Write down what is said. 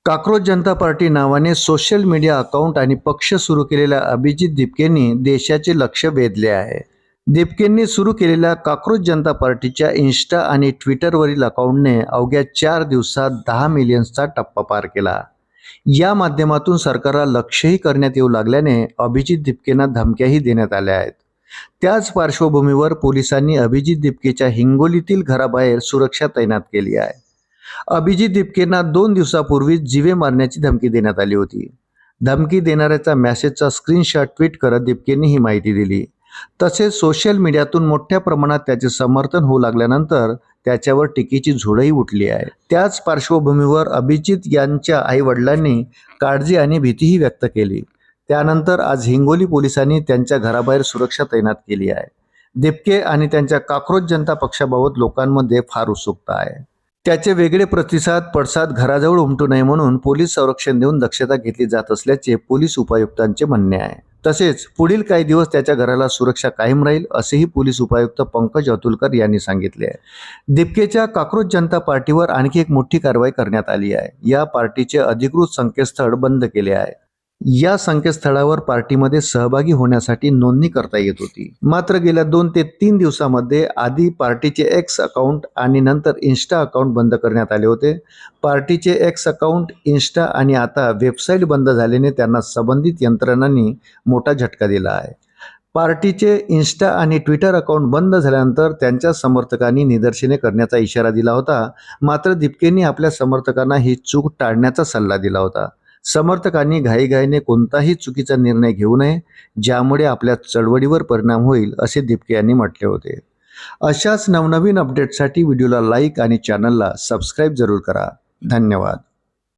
काक्रोश जनता party नावाने social media account आणि पक्ष सुरू केलेल्या अभिजित दिपकेंनी देशाचे लक्ष वेधले आहे. दिपकेंनी सुरू केलेल्या काक्रोश जनता पार्टीच्या इन्स्टा आणि ट्विटरवरील अकाउंटने अवघ्या 4 दिवसात 10 मिलियन्सचा टप्पा पार केला. या माध्यमातून सरकारला लक्ष्यही करण्यात येऊ लागल्याने अभिजित दिपकेंना धमक्याही देण्यात आल्या आहेत. त्याच पार्श्वभूमीवर पोलिसांनी अभिजित दिपकेच्या हिंगोलीतील घराबाहेर सुरक्षा तैनात केली आहे. अभिजित दिपकेंना 2 दिवसापूर्वी जीवे मारण्याची धमकी देण्यात आली होती. धमकी देणाऱ्याचा मेसेजचा स्क्रीनशॉट ट्विट करत दिपकेंनी ही माहिती दिली. तसेच सोशल मीडियातून मोठ्या प्रमाणात त्याचे समर्थन होऊ लागल्यानंतर त्याच्यावर टीकेची झोडही उठली आहे. त्याच पार्श्वभूमीवर अभिजित यांच्या आईवडिलांनी काळजी आणि भीतीही व्यक्त केली. त्यानंतर आज हिंगोली पोलिसांनी त्यांच्या घराबाहेर सुरक्षा तैनात केली आहे. दिपके आणि त्यांच्या काक्रोश जनता पक्षाबाबत लोकांमध्ये फार उत्सुकता आहे. त्याचे वेगळे पडसाद घराजवळ उमटू नये म्हणून पोलीस संरक्षण देऊन दक्षता घेतली जात असल्याचे पोलीस उपायुक्तांचे म्हणणे आहे. तसेच पुढील काही दिवस त्याच्या घराला सुरक्षा कायम राहील असेही पोलीस उपायुक्त पंकज अतुलकर यांनी सांगितले आहे. दिपकेच्या काक्रोश जनता पार्टीवर आणखी एक मोठी कारवाई करण्यात आली आहे. या पार्टीचे अधिकृत संकेतस्थळ बंद केले आहे. या संकेतस्थळावर पार्टीमध्ये सहभागी होण्यासाठी नोंदणी करता येत होती. मात्र गेल्या 2 ते 3 दिवसांमध्ये आधी पार्टीचे एक्स अकाउंट आणि नंतर इन्स्टा अकाउंट बंद करण्यात आले होते. पार्टीचे एक्स अकाउंट, इन्स्टा आणि आता वेबसाईट बंद झाल्याने त्यांना संबंधित यंत्रणांनी मोठा झटका दिला आहे. पार्टीचे इन्स्टा आणि ट्विटर अकाउंट बंद झाल्यानंतर त्यांच्या समर्थकांनी निदर्शने करण्याचा इशारा दिला होता. मात्र दिपकेंनी आपल्या समर्थकांना ही चूक टाळण्याचा सल्ला दिला होता. समर्थकांनी घाईघाईने कोणताही चुकीचा निर्णय घेऊ नये, ज्यामुळे आपल्या चळवळीवर परिणाम होईल असे दिपके यांनी म्हटले होते. अशाच नवनवीन अपडेट्ससाठी व्हिडिओला लाईक आणि चॅनलला सबस्क्राईब जरूर करा. धन्यवाद.